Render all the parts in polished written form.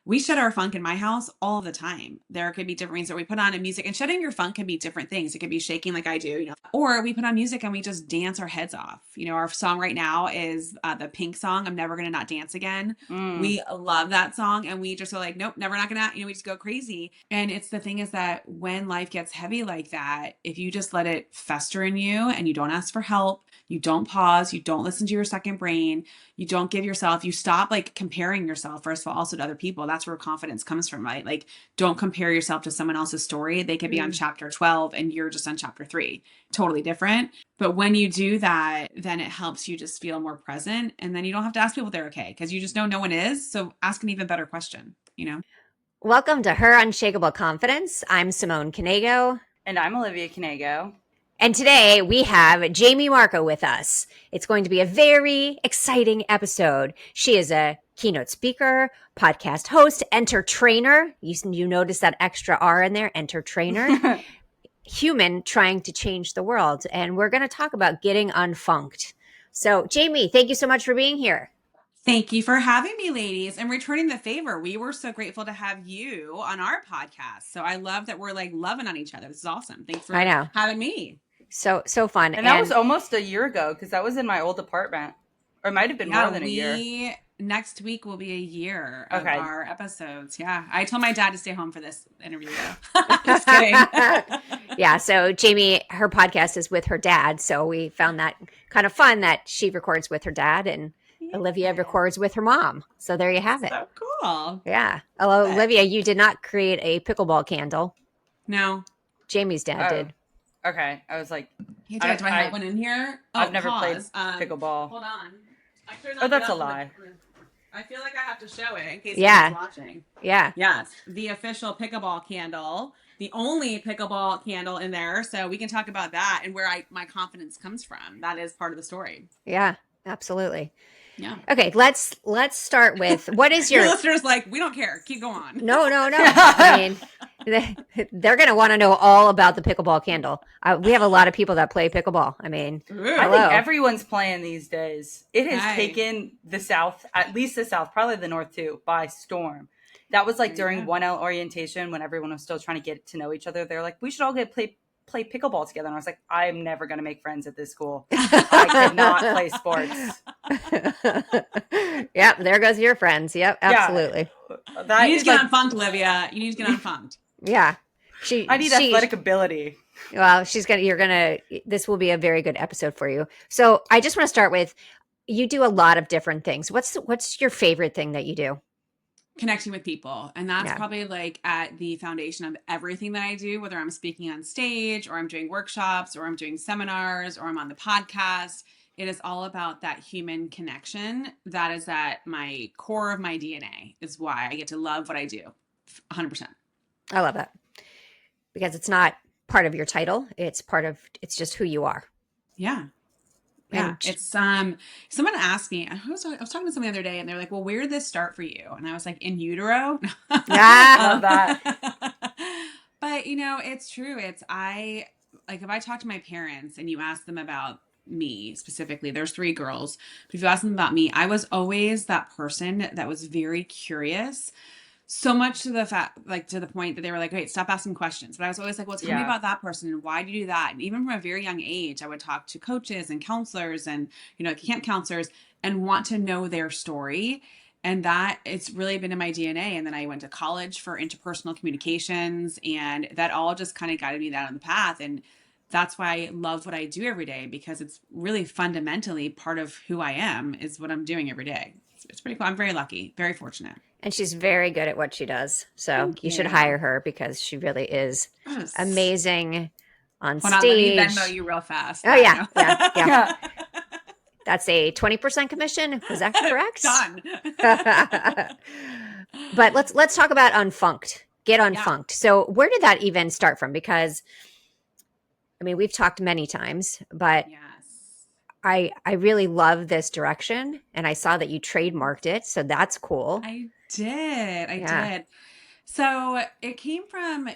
We shed our funk in my house all the time. There could be different reasons that we put on a music, and shedding your funk can be different things. It could be shaking like I do, or we put on music and we just dance our heads off. Our song right now is the Pink song, I'm Never Gonna Not Dance Again. We love that song, and we just are like, nope, never not gonna, we just go crazy. And it's the thing is that when life gets heavy like that, if you just let it fester in you and you don't ask for help, you don't pause, you don't listen to your second brain, you don't give yourself, you stop like comparing yourself, first of all, also to other people. That's where confidence comes from, right? Like, don't compare yourself to someone else's story. They could be on chapter 12 and you're just on chapter 3. Totally different. But when you do that, then it helps you just feel more present. And then you don't have to ask people if they're okay, because you just know no one is. So ask an even better question. Welcome to Her Unshakeable Confidence. I'm Simone Knego. And I'm Olivia Knego. And today we have Jaime Marco with us. It's going to be a very exciting episode. She is a keynote speaker, podcast host, entertainer. You notice that extra R in there, entertainer. Human trying to change the world. And we're going to talk about getting unfunkt. So, Jaime, thank you so much for being here. Thank you for having me, ladies, and returning the favor. We were so grateful to have you on our podcast. So I love that we're like loving on each other. This is awesome. Thanks for having me. So fun. And that was almost a year ago, because that was in my old apartment. Or it might have been more than a year. Next week will be a year of our episodes. Yeah. I told my dad to stay home for this interview, though. Just kidding. Yeah. So Jaime, her podcast is with her dad. So we found that kind of fun that she records with her dad and Olivia records with her mom. So there you have it. So cool. Yeah. Although, Olivia, you did not create a pickleball candle. No. Jaime's dad did. Okay. I was like, do I have one in here? I've never played pickleball. Hold on. That's a lie. I feel like I have to show it in case anyone's watching. Yeah. Yes. The official pickleball candle. The only pickleball candle in there. So we can talk about that and where my confidence comes from. That is part of the story. Yeah, absolutely. Yeah. Okay, let's start with, what is your listeners like, we don't care. Keep going. No. I mean, they're going to want to know all about the pickleball candle. We have a lot of people that play pickleball. I mean, I think everyone's playing these days. It has taken the South, at least the South, probably the North too, by storm. That was like during 1L orientation when everyone was still trying to get to know each other. They're like, we should all play pickleball together. And I was like, I'm never going to make friends at this school. I cannot play sports. Yep, there goes your friends. Yep, absolutely. Yeah. You need to get unfunkt, Olivia. You need to get unfunkt. Yeah. I need athletic ability. Well, this will be a very good episode for you. So I just want to start with, you do a lot of different things. What's your favorite thing that you do? Connecting with people. And that's probably like at the foundation of everything that I do, whether I'm speaking on stage or I'm doing workshops or I'm doing seminars or I'm on the podcast. It is all about that human connection. That is at my core of my DNA, is why I get to love what I do. 100%. I love that. Because it's not part of your title. It's just who you are. Yeah. Yeah, it's someone asked me, I was talking to someone the other day and they're like, well, where did this start for you? And I was like, in utero. Yeah, love that. But it's true. If I talk to my parents and you ask them about me specifically, there's 3 girls, but if you ask them about me, I was always that person that was very curious. So much to the point that they were like, wait, stop asking questions. But I was always like, well, tell me about that person and why do you do that? And even from a very young age, I would talk to coaches and counselors and, camp counselors and want to know their story. And that it's really been in my DNA. And then I went to college for interpersonal communications, and that all just kind of guided me down the path. And that's why I love what I do every day, because it's really fundamentally part of who I am, is what I'm doing every day. It's pretty cool. I'm very lucky, very fortunate. And she's very good at what she does. So you should hire her, because she really is amazing on stage. Let me Venmo you real fast. Oh, yeah. That's a 20% commission. Was that correct? Done. But let's talk about unfunkt. Get unfunkt. So where did that even start from? Because, I mean, we've talked many times, but I really love this direction, and I saw that you trademarked it. So that's cool. I did. So it came from,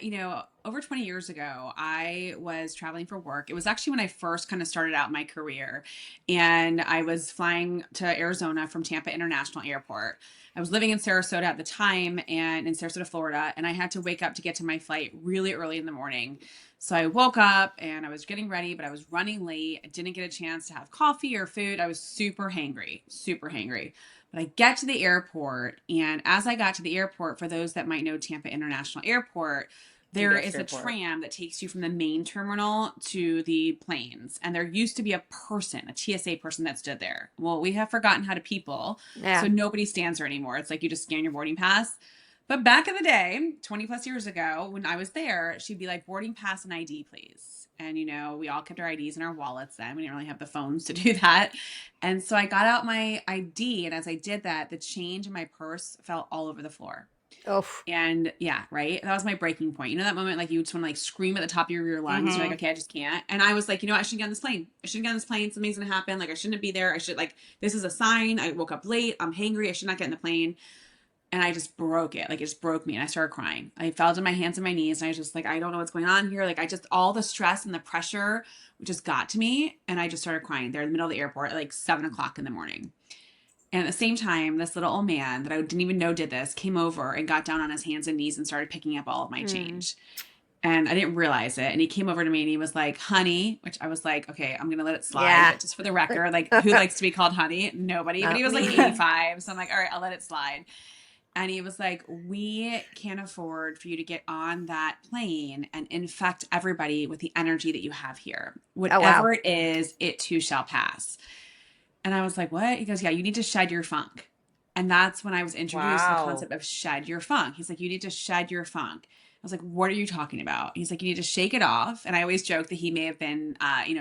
over 20 years ago, I was traveling for work. It was actually when I first kind of started out my career, and I was flying to Arizona from Tampa International Airport. I was living in Sarasota at the time and in Sarasota, Florida, and I had to wake up to get to my flight really early in the morning. So I woke up and I was getting ready, but I was running late. I didn't get a chance to have coffee or food. I was super hangry, super hangry. But I get to the airport, and as I got to the airport, for those that might know Tampa International Airport, there Biggest is a airport. tram that takes you from the main terminal to the planes. And there used to be a TSA person that stood there. Well, we have forgotten how to people, so Yeah. nobody stands there anymore. It's like you just scan your boarding pass. But back in the day, 20 plus years ago, when I was there, she'd be like, boarding pass and ID, please. And, we all kept our IDs in our wallets then. We didn't really have the phones to do that. And so I got out my ID. And as I did that, the change in my purse fell all over the floor. Oh. And yeah, right. That was my breaking point. You know, that moment, like you just want to like scream at the top of your lungs. You're like, okay, I just can't. And I was like, I shouldn't get on this plane. I shouldn't get on this plane. Something's going to happen. Like I shouldn't be there. I should this is a sign. I woke up late. I'm hangry. I should not get in the plane. And I just broke it. Like it just broke me. And I started crying. I fell to my hands and my knees. And I was just like, I don't know what's going on here. Like all the stress and the pressure just got to me. And I just started crying there in the middle of the airport at like 7 o'clock in the morning. And at the same time, this little old man that I didn't even know did this came over and got down on his hands and knees and started picking up all of my change. And I didn't realize it. And he came over to me and he was like, honey, which I was like, okay, I'm going to let it slide. Yeah. But just for the record, like who likes to be called honey? Nobody. But he was like 85. So I'm like, all right, I'll let it slide. And he was like, we can't afford for you to get on that plane and infect everybody with the energy that you have here. Whatever it is, it too shall pass. And I was like, what? He goes, yeah, you need to shed your funk. And that's when I was introduced to the concept of shed your funk. He's like, you need to shed your funk. I was like, what are you talking about? He's like, you need to shake it off. And I always joke that he may have been,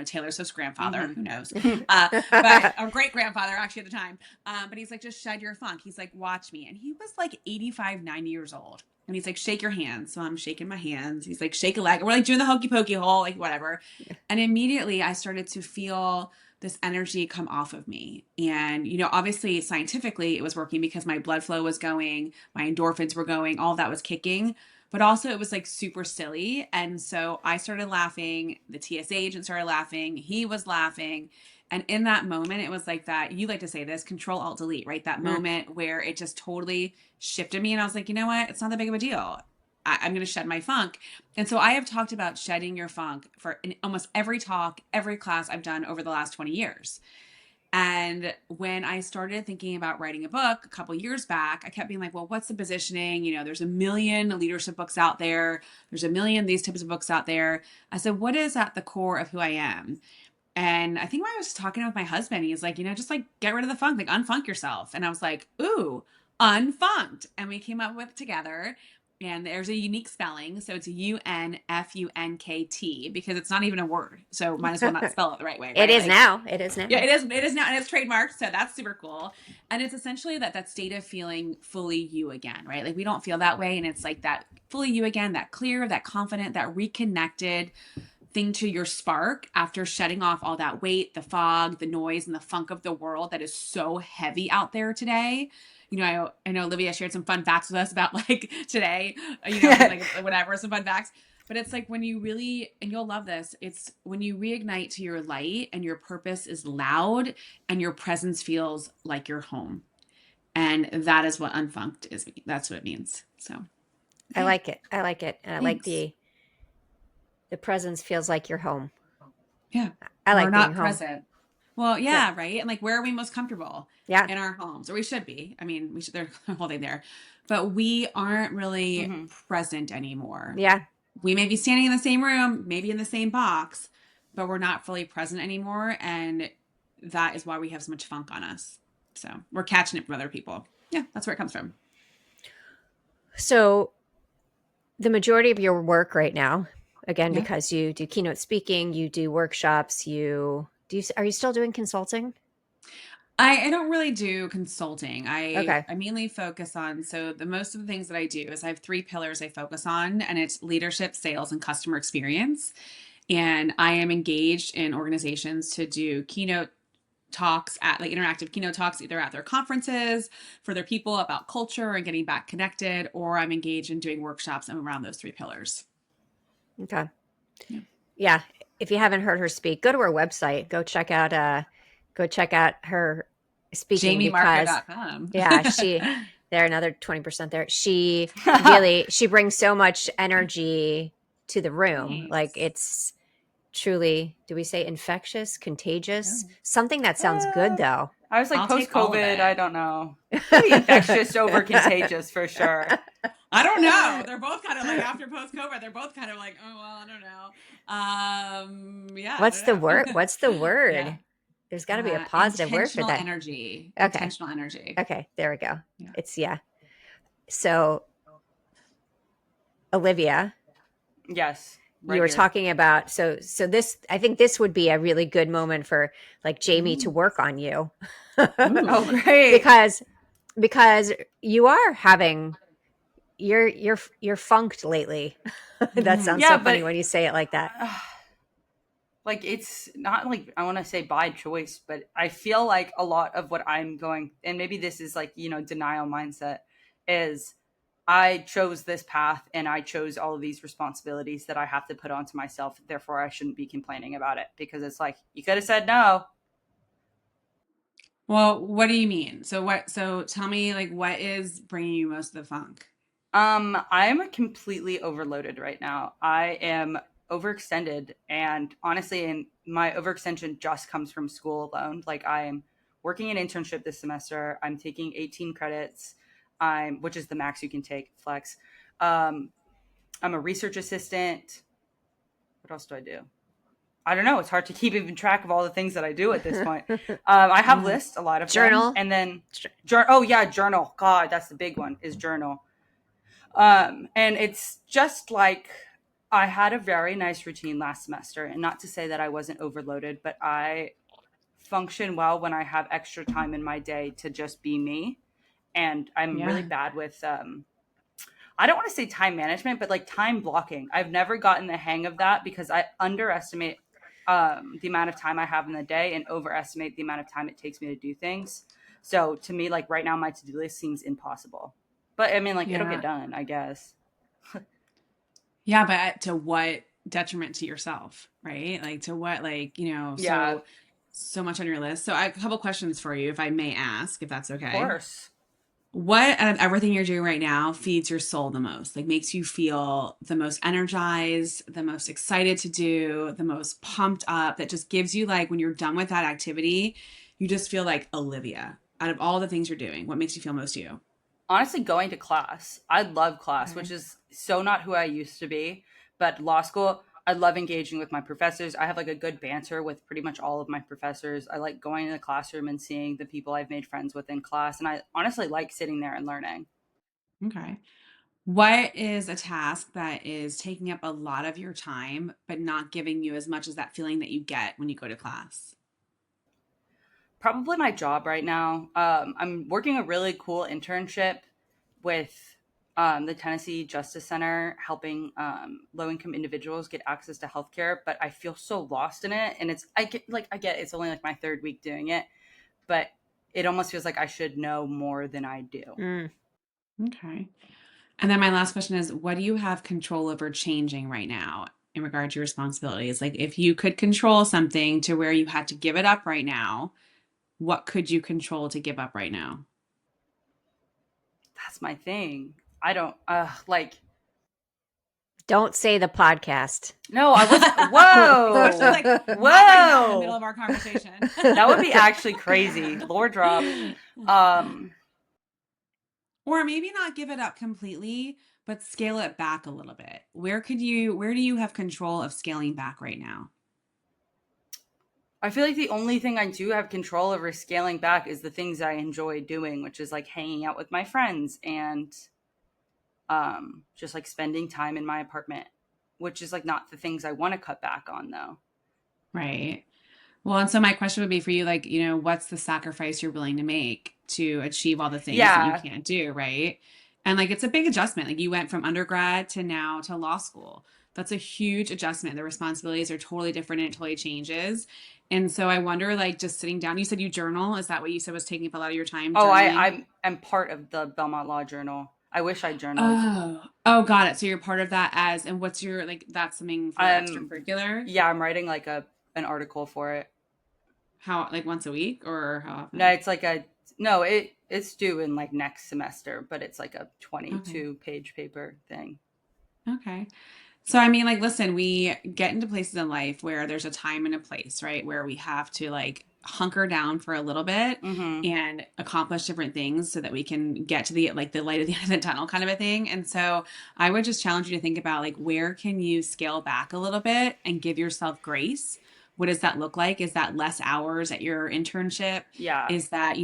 Taylor Swift's grandfather. Who knows? But or great grandfather actually at the time. But he's like, just shed your funk. He's like, watch me. And he was like 85, 90 years old. And he's like, shake your hands. So I'm shaking my hands. He's like, shake a leg. We're like doing the hokey pokey hole, like whatever. And immediately I started to feel this energy come off of me. And, obviously scientifically it was working because my blood flow was going, my endorphins were going, all that was kicking, but also it was like super silly. And so I started laughing. The TSA agent started laughing. He was laughing. And in that moment, it was like that, you like to say this, Control Alt Delete, right? That moment where it just totally shifted me. And I was like, you know what? It's not that big of a deal. I'm going to shed my funk. And so I have talked about shedding your funk in almost every talk, every class I've done over the last 20 years. And when I started thinking about writing a book a couple years back, I kept being like, well, what's the positioning? There's a million leadership books out there. There's a million these types of books out there. I said, what is at the core of who I am? And I think when I was talking with my husband, he's like, just like get rid of the funk, like unfunk yourself. And I was like, ooh, unfunked. And we came up with it together. And there's a unique spelling. So it's UNFUNKT because it's not even a word. So might as well not spell it the right way. Right? It is now. It is now. Yeah, it is. It is now. And it's trademarked. So that's super cool. And it's essentially that state of feeling fully you again, right? Like we don't feel that way. And it's like that fully you again, that clear, that confident, that reconnected thing to your spark after shedding off all that weight, the fog, the noise, and the funk of the world that is so heavy out there today. I know Olivia shared some fun facts with us about like today, like whatever, some fun facts. But it's like when you really, and you'll love this, it's when you reignite to your light and your purpose is loud and your presence feels like your home. And that is what unfunked is. That's what it means. So I like it. And I Thanks. like the presence feels like your home. Yeah. I like We're being not home. present. Well, yeah, right. And like, where are we most comfortable? Yeah. In our homes, or we should be. I mean, there's a whole thing there, but we aren't really present anymore. Yeah. We may be standing in the same room, maybe in the same box, but we're not fully present anymore. And that is why we have so much funk on us. So we're catching it from other people. Yeah, that's where it comes from. So the majority of your work right now, again, because you do keynote speaking, you do workshops, are you still doing consulting? I don't really do consulting. I mainly focus on, most of the things that I do is I have 3 pillars I focus on, and it's leadership, sales, and customer experience. And I am engaged in organizations to do keynote talks at like interactive keynote talks, either at their conferences for their people about culture and getting back connected, or I'm engaged in doing workshops around those 3 pillars. Okay. Yeah. If you haven't heard her speak, go to her website. Go check out her speaking because JaimeMarco.com. they're another 20% there. She brings so much energy to the room. Thanks. Like it's truly, do we say infectious, contagious? Something that sounds good though. I was like, I'll take all of post-COVID, it. I don't know. Pretty infectious over contagious for sure. I don't know. They're both kind of like after post-COVID, they're both kind of like, oh, well, I don't know. Yeah. What's the word? What's the word? Yeah. There's got to be a positive word for that. Energy. Okay. Intentional energy. Okay. There we go. Yeah. It's So Olivia. Yes. Right you were here. Talking about, so this, I think this would be a really good moment for like Jaime to work on you. Oh, great. Because you are having, you're funkt lately. That sounds so funny when you say it like that. Like, it's not like, I want to say by choice, but I feel like a lot of what I'm going, and maybe this is like, denial mindset, is I chose this path and I chose all of these responsibilities that I have to put onto myself. Therefore, I shouldn't be complaining about it because it's like, you could have said no. Well, what do you mean? So tell me, like, what is bringing you most of the funk? I'm completely overloaded right now. I am overextended, and honestly, and my overextension just comes from school alone. Like, I am working an internship this semester. I'm taking 18 credits, which is the max you can take, flex. I'm a research assistant. What else do I do? I don't know. It's hard to keep even track of all the things that I do at this point. I have lists, a lot of journal, them. And then journal. God, that's the big one, is journal. And it's just like, I had a very nice routine last semester, and not to say that I wasn't overloaded, but I function well when I have extra time in my day to just be me. And I'm really bad with, I don't want to say time management, but like time blocking. I've never gotten the hang of that because I underestimate the amount of time I have in the day and overestimate the amount of time it takes me to do things. So to me, like right now, my to-do list seems impossible. But I mean, like, it'll get done, I guess. Yeah, but to what detriment to yourself, right? Like to what, like, so much on your list. So I have a couple questions for you, if I may ask, if that's okay. Of course. What out of everything you're doing right now feeds your soul the most? Like makes you feel the most energized, the most excited to do, the most pumped up, that just gives you like, when you're done with that activity, you just feel like Olivia. Out of all the things you're doing, what makes you feel most you? Honestly, going to class. I love class, which is so not who I used to be. But law school, I love engaging with my professors. I have like a good banter with pretty much all of my professors. I like going in the classroom and seeing the people I've made friends with in class. And I honestly like sitting there and learning. Okay. What is a task that is taking up a lot of your time, but not giving you as much as that feeling that you get when you go to class? Probably my job right now. I'm working a really cool internship with the Tennessee Justice Center, helping low-income individuals get access to healthcare. But I feel so lost in it, and I get it's only like my 3rd week doing it, but it almost feels like I should know more than I do. Okay. And then my last question is, what do you have control over changing right now in regard to your responsibilities? Like if you could control something to where you had to give it up right now, what could you control to give up right now? That's my thing. I don't Don't say the podcast. No, I wasn't. Whoa. Like, whoa. In the middle of our conversation. That would be actually crazy. Lore drop. Or maybe not give it up completely, but scale it back a little bit. Where do you have control of scaling back right now? I feel like the only thing I do have control over scaling back is the things I enjoy doing, which is like hanging out with my friends and just like spending time in my apartment, which is like not the things I want to cut back on though. Right. Well, and so my question would be for you, like, what's the sacrifice you're willing to make to achieve all the things that you can't do, right? And like, it's a big adjustment. Like you went from undergrad to now to law school. That's a huge adjustment. The responsibilities are totally different and it totally changes. And so I wonder, like, just sitting down, you said you journal. Is that what you said was taking up a lot of your time, Oh, journaling? I'm part of the Belmont Law Journal. I wish I journaled. Oh, got it. So you're part of that as, and what's your, like, that's something for Um, extracurricular? yeah, I'm writing like an article for it. How, like once a week or how No, often? it's like a no, it's due in like next semester, but it's like a Okay. 22-page paper thing. Okay. So, I mean, like, listen, we get into places in life where there's a time and a place, right? Where we have to like hunker down for a little bit Mm-hmm. and accomplish different things so that we can get to the like the light at the end of the tunnel kind of a thing. And so I would just challenge you to think about like where can you scale back a little bit and give yourself grace? What does that look like? Is that less hours at your internship? Yeah. Is that,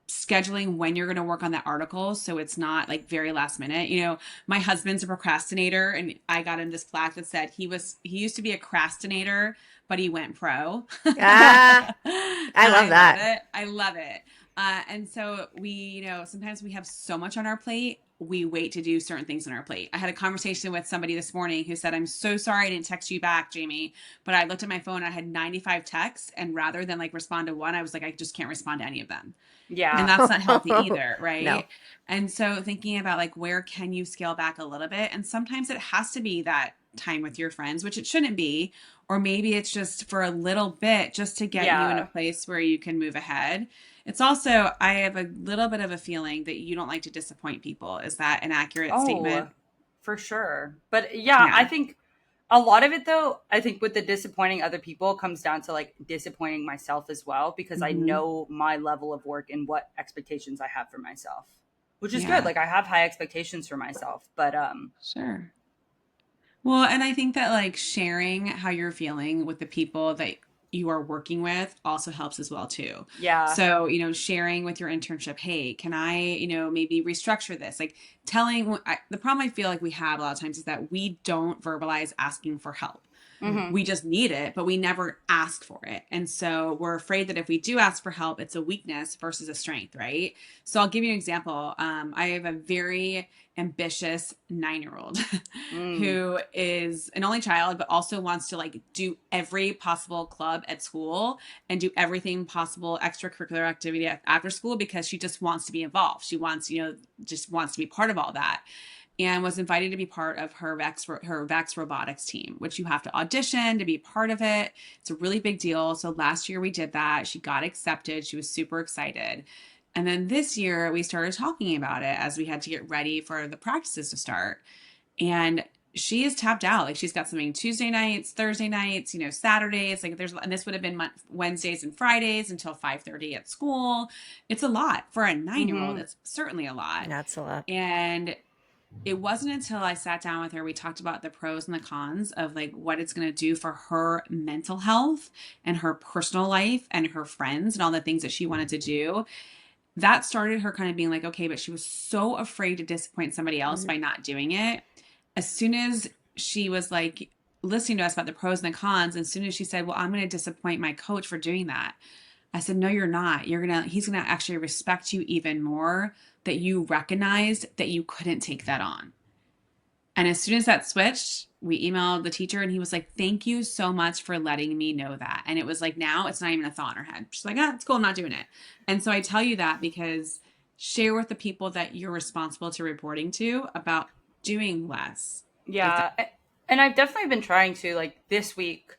scheduling when you're going to work on that article so it's not like very last minute? My husband's a procrastinator, and I got him this plaque that said he used to be a crastinator, but he went pro. Ah, And I love I love that. it. I love it. And so we, sometimes we have so much on our plate, we wait to do certain things on our plate. I had a conversation with somebody this morning who said, "I'm so sorry I didn't text you back, Jamie, but I looked at my phone and I had 95 texts. And rather than like respond to one, I was like, I just can't respond to any of them." And Yeah. that's not healthy either, No. right? And so thinking about like where can you scale back a little bit? And sometimes it has to be that time with your friends, which it shouldn't be, or maybe it's just for a little bit just to get you in a Yeah. place where you can move ahead. It's also, I have a little bit of a feeling that you don't like to disappoint people. Is that an accurate Oh, statement? for sure. But yeah, I Yeah. think a lot of it though, I think with the disappointing other people comes down to like disappointing myself as well because I Hmm. know my level of work and what expectations I have for myself. Which is good. Yeah. Like I have high expectations for myself, but Sure. Well, and I think that like sharing how you're feeling with the people that you are working with also helps as well too. yeah. So, sharing with your internship, hey, can I, maybe restructure this? Like the problem I feel like we have a lot of times is that we don't verbalize asking for help. Mhm. We just need it, but we never ask for it. And so we're afraid that if we do ask for help, it's a weakness versus a strength, right? So I'll give you an example. I have a very ambitious 9-year old Mm. who is an only child, but also wants to like do every possible club at school and do everything possible extracurricular activity after school because she just wants to be involved. She wants, just wants to be part of all that, and was invited to be part of her Vex robotics team, which you have to audition to be part of it. It's a really big deal. So last year we did that. She got accepted. She was super excited. And then this year we started talking about it as we had to get ready for the practices to start. And she is tapped out. Like she's got something Tuesday nights, Thursday nights, Saturdays. Like and this would have been Wednesdays and Fridays until 5:30 at school. It's a lot for a 9-year old. Mhm. It's certainly a lot. That's a lot. And it wasn't until I sat down with her, we talked about the pros and the cons of like what it's going to do for her mental health and her personal life and her friends and all the things that she wanted to do. That started her kind of being like, okay, but she was so afraid to disappoint somebody else Mhm. by not doing it. As soon as she was like listening to us about the pros and the cons, as soon as she said, well, I'm going to disappoint my coach for doing that, I said, no, you're not. He's going to actually respect you even more that you recognized that you couldn't take that on. And as soon as that switched, we emailed the teacher and he was like, thank you so much for letting me know that. And it was like, now it's not even a thought in her head. She's like, it's cool. I'm not doing it. And so I tell you that because share with the people that you're responsible to reporting to about doing less. If that, Yeah. And I've definitely been trying to like this week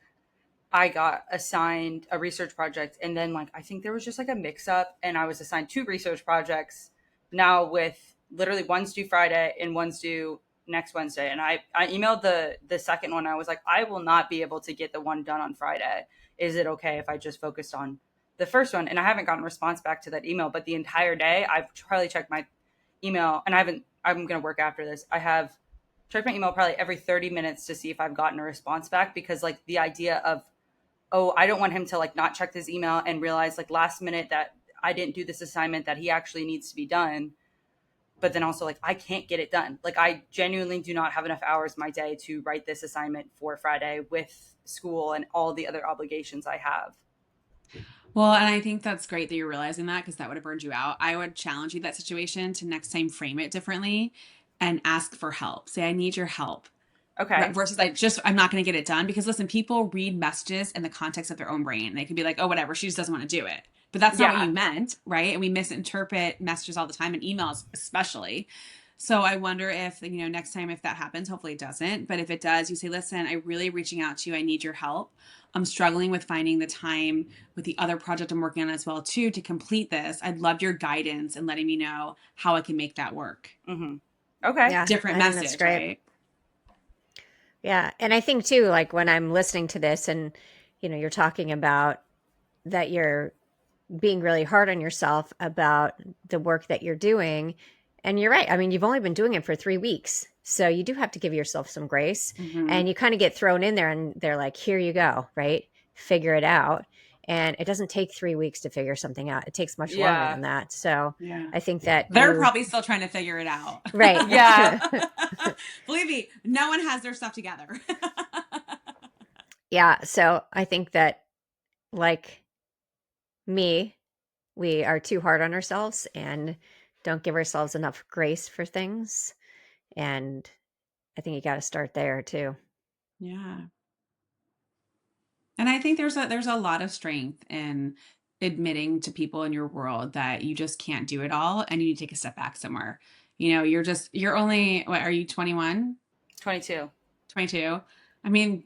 I got assigned a research project and then like I think there was just like a mix up and I was assigned two research projects now with literally one's due Friday and one's due next Wednesday. And I emailed the second one. I was like, I will not be able to get the one done on Friday. Is it okay if I just focused on the first one? And I haven't gotten a response back to that email, but the entire day I've probably checked my email and I'm gonna work after this. I have checked my email probably every 30 minutes to see if I've gotten a response back because like the idea of oh, I don't want him to like not check his email and realize like last minute that I didn't do this assignment that he actually needs to be done. But then also like I can't get it done. Like I genuinely do not have enough hours in my day to write this assignment for Friday with school and all the other obligations I have. well, and I think that's great that you're realizing that because that would have burned you out. I would challenge you that situation to next time frame it differently and ask for help. Say, I need your help. Okay. Versus I'm not going to get it done, because listen, people read messages in the context of their own brain. They could be like, oh, whatever, she just doesn't want to do it. But that's not what Yeah. you meant, right? And we misinterpret messages all the time, and emails especially. So I wonder if, next time if that happens, hopefully it doesn't. But if it does, you say, listen, I'm really reaching out to you. I need your help. I'm struggling with finding the time with the other project I'm working on as well, too, to complete this. I'd love your guidance and letting me know how I can make that work. Mm-hmm. Okay. Yeah, Different I think message, that's great. right? Yeah. And I think too, like when I'm listening to this and, you're talking about that you're being really hard on yourself about the work that you're doing. And you're right. I mean, you've only been doing it for 3 weeks. So you do have to give yourself some grace, and you kind of get thrown in there and they're like, here you go, right? Figure it out. And it doesn't take 3 weeks to figure something out. It takes much longer than that. So I think that they're probably still trying to figure it out. Right. Yeah. Believe me, no one has their stuff together. Yeah. So I think that, like me, we are too hard on ourselves and don't give ourselves enough grace for things. And I think you got to start there too. Yeah. And I think there's a lot of strength in admitting to people in your world that you just can't do it all, and you need to take a step back somewhere. You're only, what, are you 21? 22. 22? I mean,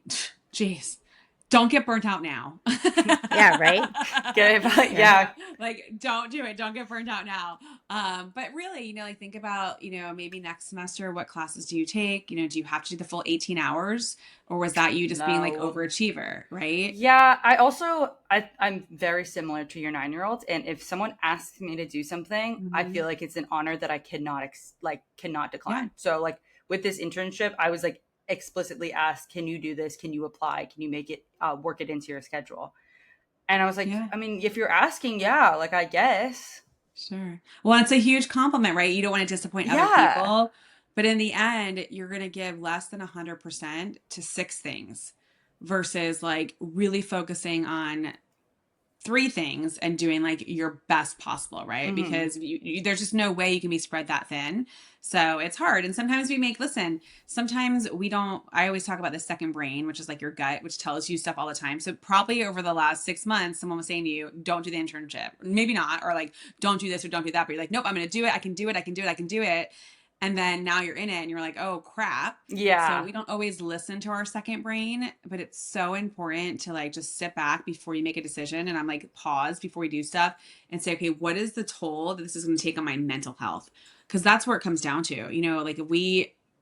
geez, don't get burnt out now. Yeah, right? Yeah. Like, don't do it. Don't get burnt out now. But really, like, think about, maybe next semester, what classes do you take? Do you have to do the full 18 hours, or was that you just being like No. overachiever, right? Yeah, I'm very similar to your 9-year-old, and if someone asks me to do something, I feel like it's an honor that I cannot decline. Yeah. So like with this internship, I was like explicitly asked, can you do this? Can you apply? Can you make it work it into your schedule? And I was like, Yeah. I mean, if you're asking, yeah, like I guess. Sure. Well, it's a huge compliment, right? You don't want to disappoint other people, but in the end, you're going to give less than 100% to 6 things versus like really focusing on 3 things and doing like your best possible, right? Mhm. Because there's just no way you can be spread that thin. So it's hard. And sometimes sometimes we don't, I always talk about the second brain, which is like your gut, which tells you stuff all the time. So probably over the last 6 months, someone was saying to you, don't do the internship. Maybe not, or like, don't do this or don't do that. But you're like, nope, I'm going to do it. I can do it. I can do it. I can do it. And then now you're in it and you're like, oh crap. Yeah. So we don't always listen to our second brain, but it's so important to like just sit back before you make a decision. And I'm like, pause before we do stuff and say, okay, what is the toll that this is going to take on my mental health? Because that's where it comes down to, like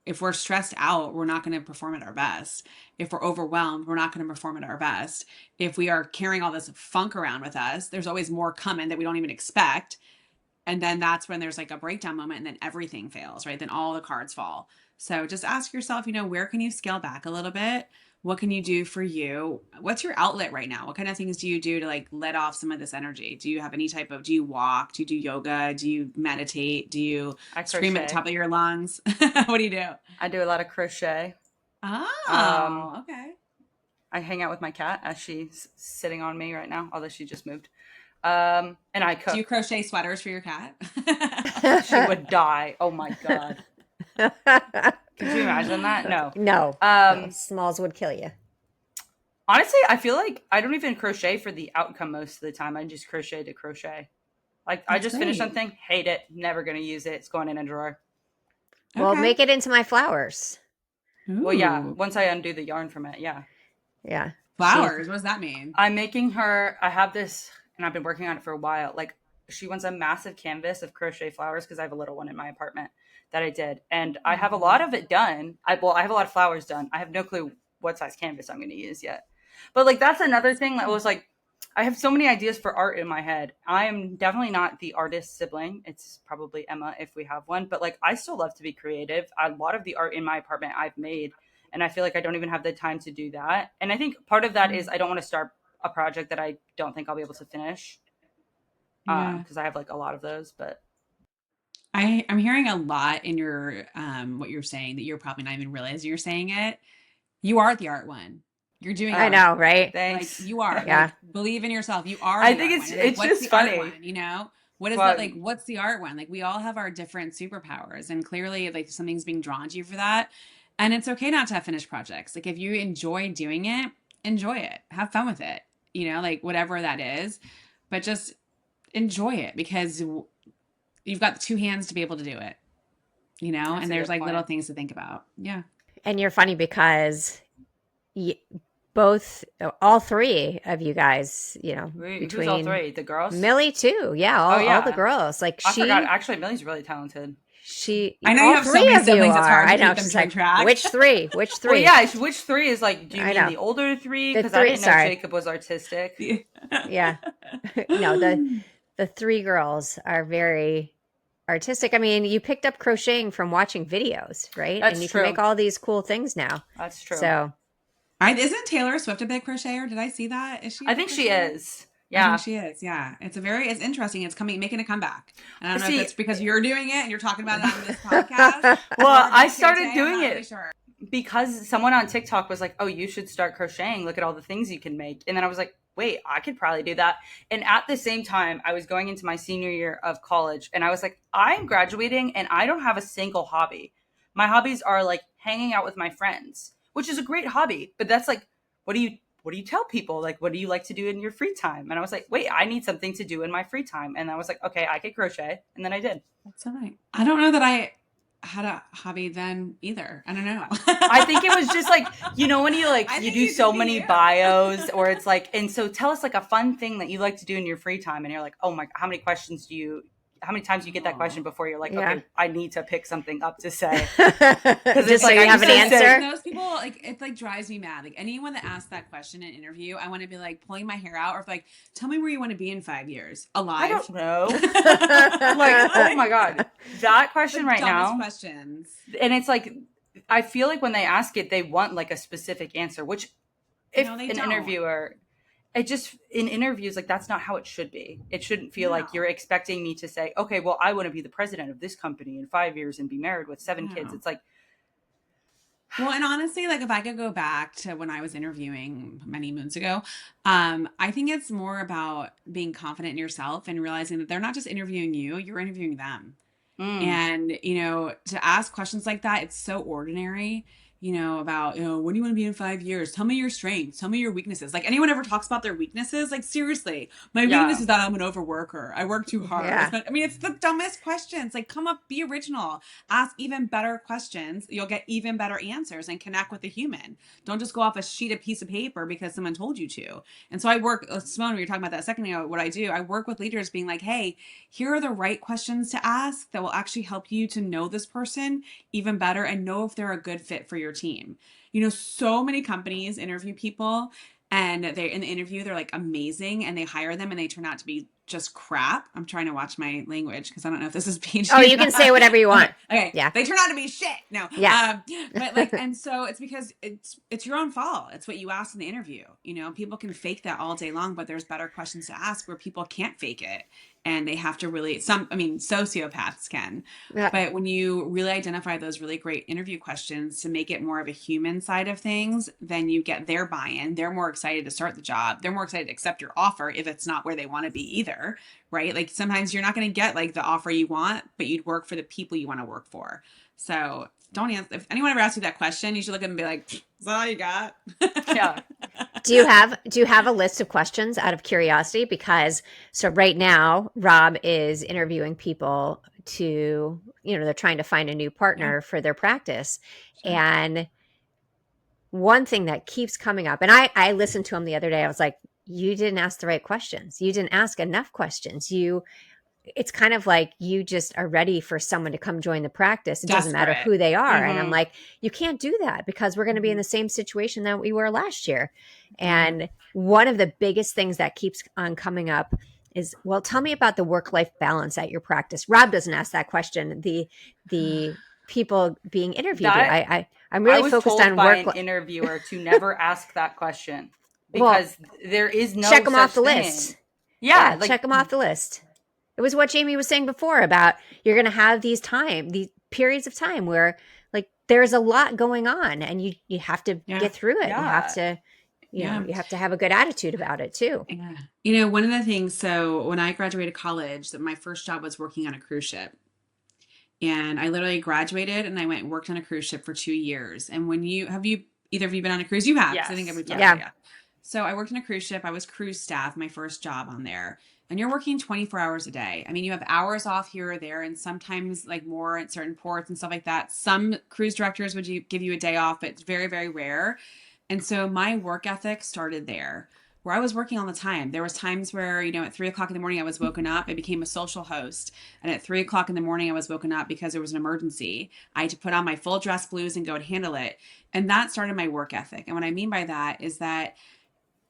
if we're stressed out, we're not going to perform at our best. If we're overwhelmed, we're not going to perform at our best. If we are carrying all this funk around with us, there's always more coming that we don't even expect. And then that's when there's like a breakdown moment, and then everything fails, right? Then all the cards fall. So just ask yourself, where can you scale back a little bit? What can you do for you? What's your outlet right now? What kind of things do you do to like let off some of this energy? Do you have any do you walk? Do you do yoga? Do you meditate? Do you scream at the top of your lungs? What do you do? I do a lot of crochet. Oh, okay. I hang out with my cat as she's sitting on me right now, although she just moved. And I cook. Do you crochet sweaters for your cat? She would die. Oh my God. Could you imagine that? No. No. Smalls would kill you. Honestly, I feel like I don't even crochet for the outcome most of the time. I just crochet to crochet. Like I just finished something, hate it, never going to use it. It's going in a drawer. Well, make it into my flowers. Ooh. Well, yeah. Once I undo the yarn from it, yeah. Yeah. Flowers. What does that mean? I'm making her. I have this, and I've been working on it for a while. Like she wants a massive canvas of crochet flowers because I have a little one in my apartment that I did, and I have a lot of it done. I have a lot of flowers done. I have no clue what size canvas I'm going to use yet. But like that's another thing that was like, I have so many ideas for art in my head. I am definitely not the artist sibling. It's probably Emma if we have one. But like I still love to be creative. A lot of the art in my apartment I've made, and I feel like I don't even have the time to do that. And I think part of that is I don't want to start a project that I don't think I'll be able to finish. Because I have like a lot of those. But I'm hearing a lot in your what you're saying that you're probably not even realizing you're saying it. You are the art one. You're doing. I know, right? Thanks. Like, you are. Yeah. Like, believe in yourself. You are. I think it's what's just the funny. Art one, what is that like? What's the art one? Like we all have our different superpowers, and clearly, like something's being drawn to you for that. And it's okay not to have finished projects. Like if you enjoy doing it, enjoy it. Have fun with it. Like whatever that is. But just enjoy it because you've got two hands to be able to do it. That's And a there's good like little point. things to think about. Yeah. And you're funny because all three of you guys, Who's all between three? The girls? Millie too. Yeah, Oh all the yeah. girls. Like I forgot. Actually, Millie's really talented. I know you all have so three many of you siblings, it's are. hard to I know. keep them She's to like, track. which three? Which Well, three? yeah. Which three is like? Do you I mean know. the older three? The Because I three. didn't know Sorry. Jacob was artistic. Yeah. No, the three girls are very artistic. I mean, you picked up crocheting from watching videos, right? And That's you can make true. all these cool things now. That's true. So Isn't Taylor Swift a big crocheter? Did I see that? Is she a I big think she crocheter? is. I think Yeah. she is. Yeah. It's interesting. It's making a comeback. And I don't know if See, it's because you're doing it and you're talking about it on this podcast. well, or I because started I'm doing not it really sure. because someone on TikTok was like, "Oh, you should start crocheting. Look at all the things you can make." And then I was like, "Wait, I could probably do that." And at the same time, I was going into my senior year of college, and I was like, "I'm graduating, and I don't have a single hobby. My hobbies are like hanging out with my friends, which is a great hobby, but that's like, what do you tell people? Like, what do you like to do in your free time?" And I was like, "Wait, I need something to do in my free time." And I was like, "Okay, I could crochet," and then I did. That's all right. I don't know that I had a hobby then either. I don't know. I think it was just like, when you I you think do you so did many you. bios, or it's like, and so tell us like a fun thing that you like to do in your free time. And you're like, oh my, how many times do you get that question before you're like, Yeah. okay, I need to pick something up to say. Just so like, you I have an used to say- answer. Those people, like, it like drives me mad. Like anyone that asks that question in an interview, I want to be like pulling my hair out, or like, tell me where you want to be in 5 years. Alive. I don't know. Like, oh my God, that question right now. Questions. And it's like, I feel like when they ask it, they want like a specific answer, which if No, they an don't. interviewer, it just in interviews, like that's not how it should be. It shouldn't feel like you're expecting me to say, okay, well, I want to be the president of this company in 5 years and be married with 7 kids. It's like, well, and honestly, like if I could go back to when I was interviewing many moons ago, I think it's more about being confident in yourself and realizing that they're not just interviewing you, you're interviewing them. And, to ask questions like that, it's so ordinary, about, what do you want to be in 5 years? Tell me your strengths. Tell me your weaknesses. Like anyone ever talks about their weaknesses? Like seriously, my weakness is that I'm an overworker. I work too hard. Yeah. I mean, it's the dumbest questions. Like come up, be original, ask even better questions. You'll get even better answers and connect with the human. Don't just go off a piece of paper because someone told you to. And so I work, Simone, we were talking about that a second ago, what I do, I work with leaders being like, hey, here are the right questions to ask that will actually help you to know this person even better and know if they're a good fit for your team. So many companies interview people and they're in the interview, they're like amazing and they hire them and they turn out to be just crap. I'm trying to watch my language because I don't know if this is PG. Oh, you can say whatever you want. Okay. Yeah. They turn out to be shit. No. Yeah. But like, and so it's because it's your own fault. It's what you asked in the interview. People can fake that all day long, but there's better questions to ask where people can't fake it. And they have to really, sociopaths can. Yeah. But when you really identify those really great interview questions to make it more of a human side of things, then you get their buy-in. They're more excited to start the job. They're more excited to accept your offer if it's not where they want to be either, right? Like sometimes you're not going to get like the offer you want, but you'd work for the people you want to work for. So don't answer. If anyone ever asks you that question, you should look at them and be like, is that all you got? yeah. Do you have a list of questions out of curiosity? Because so right now, Rob is interviewing people to, they're trying to find a new partner for their practice. Sure. And one thing that keeps coming up, and I listened to him the other day, I was like, you didn't ask the right questions. You didn't ask enough questions. It's kind of like you just are ready for someone to come join the practice. It doesn't matter who they are. Mm-hmm. And I'm like, you can't do that because we're going to be in the same situation that we were last year. And one of the biggest things that keeps on coming up is, well, tell me about the work-life balance at your practice. Rob doesn't ask that question. The people being interviewed. I'm really focused on work. An interviewer to never ask that question because there is no check them off the thing. list. Yeah, check them off the list. It was what Jamie was saying before about you're going to have these periods of time where like there's a lot going on and you have to get through it. Yeah. You have to, you have to have a good attitude about it too. Yeah. One of the things, so when I graduated college, my first job was working on a cruise ship. And I literally graduated and I went and worked on a cruise ship for 2 years. And either of you been on a cruise? You have. Yes. I think everybody talked Yeah. about it. So I worked on a cruise ship. I was cruise staff, my first job on there. And you're working 24 hours a day. I mean, you have hours off here or there, and sometimes like more at certain ports and stuff like that. Some cruise directors would give you a day off, but it's very, very rare. And so my work ethic started there, where I was working all the time. There was times where, at 3 o'clock in the morning, I was woken up. I became a social host. And at 3 o'clock in the morning, I was woken up because there was an emergency. I had to put on my full dress blues and go and handle it. And that started my work ethic. And what I mean by that is that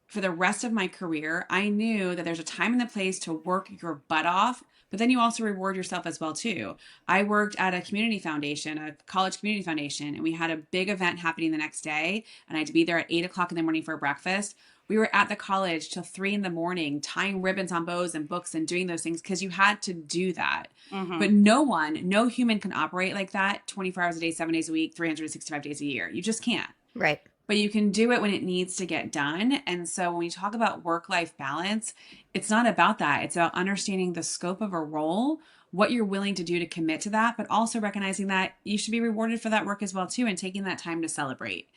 for the rest of my career, I knew that there's a time and a place to work your butt off, but then you also reward yourself as well too. I worked at a community foundation, a college community foundation, and we had a big event happening the next day, and I had to be there at 8 o'clock in the morning for breakfast. We were at the college till 3 in the morning, tying ribbons on bows and books and doing those things because you had to do that. Mm-hmm. But no human can operate like that 24 hours a day, 7 days a week, 365 days a year. You just can't. Right. But you can do it when it needs to get done. And so when we talk about work-life balance, it's not about that. It's about understanding the scope of a role, what you're willing to do to commit to that, but also recognizing that you should be rewarded for that work as well too, and taking that time to celebrate.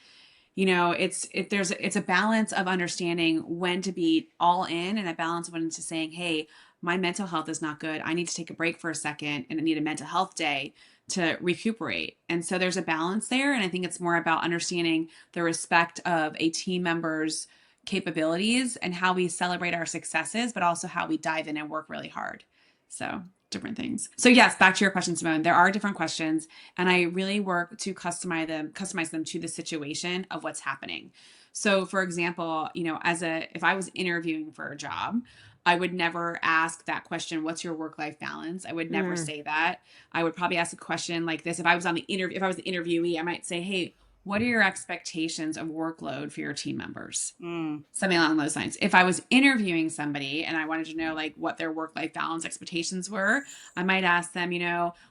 It's a balance of understanding when to be all in and a balance of when to saying, hey, my mental health is not good. I need to take a break for a second and I need a mental health day to recuperate. And so there's a balance there. And I think it's more about understanding the respect of a team member's capabilities and how we celebrate our successes, but also how we dive in and work really hard. So different things. So yes, back to your question, Simone, there are different questions and I really work to customize them to the situation of what's happening. So for example, if I was interviewing for a job, I would never ask that question, what's your work-life balance? I would never say that. I would probably ask a question like this. If I was the interviewee, I might say, hey, what are your expectations of workload for your team members? Something along those lines. If I was interviewing somebody and I wanted to know like what their work-life balance expectations were, I might ask them,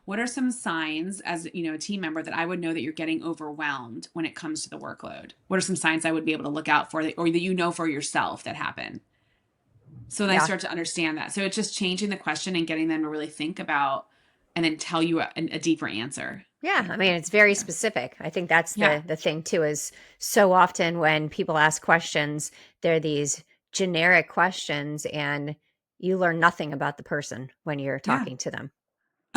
what are some signs as, a team member that I would know that you're getting overwhelmed when it comes to the workload? What are some signs I would be able to look out for or that for yourself that happen? So then I start to understand that. So it's just changing the question and getting them to really think about and then tell you a deeper answer. Yeah. I mean, it's very specific. I think that's the thing too, is so often when people ask questions, they're these generic questions and you learn nothing about the person when you're talking to them.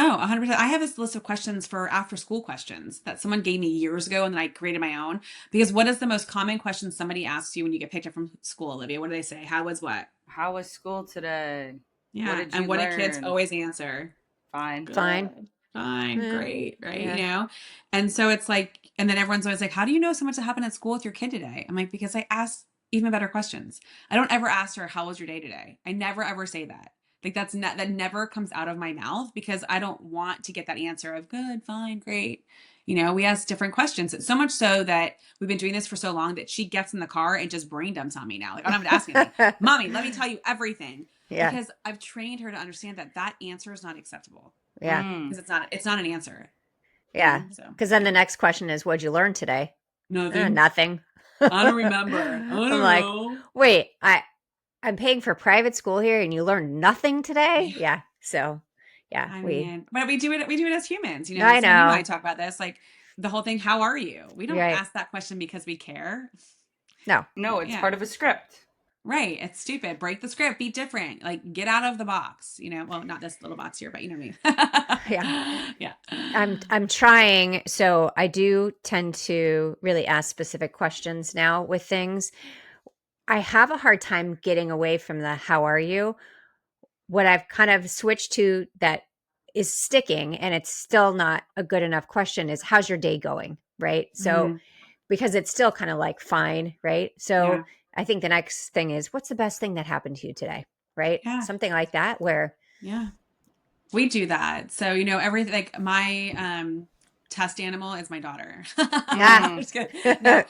Oh, 100%. I have this list of questions for after school questions that someone gave me years ago and then I created my own. Because what is the most common question somebody asks you when you get picked up from school, Olivia? What do they say? How was what? How was school today? Yeah. What do kids always answer? Fine. Good. Fine. Fine. Great. Right. And so it's like, and then everyone's always like, how do you know so much that happened at school with your kid today? I'm like, because I asked even better questions. I don't ever ask her, how was your day today? I never, ever say that. Like that never comes out of my mouth because I don't want to get that answer of good, fine, great. We ask different questions. So much so that we've been doing this for so long that she gets in the car and just brain dumps on me now. Like I don't have to ask anything. Mommy, let me tell you everything. Yeah. Because I've trained her to understand that answer is not acceptable. Yeah. Because it's not an answer. Yeah. Because then the next question is, what'd you learn today? Nothing. Nothing. I don't remember. I don't know. Wait, I'm paying for private school here and you learned nothing today? Yeah. So yeah. But we do it as humans, I know. You and I talk about this, like the whole thing, how are you? We don't ask that question because we care. No, it's part of a script. Right. It's stupid. Break the script, be different, like get out of the box, well, not this little box here, but you know what I mean? Yeah. I'm trying. So I do tend to really ask specific questions now with things. I have a hard time getting away from the how are you? What I've kind of switched to that is sticking and it's still not a good enough question is how's your day going? Right. So because it's still kind of like fine. Right. So I think the next thing is what's the best thing that happened to you today? Right. Yeah. Something like that where. Yeah. We do that. So, everything like my test animal is my daughter. Yeah. Just kidding. No.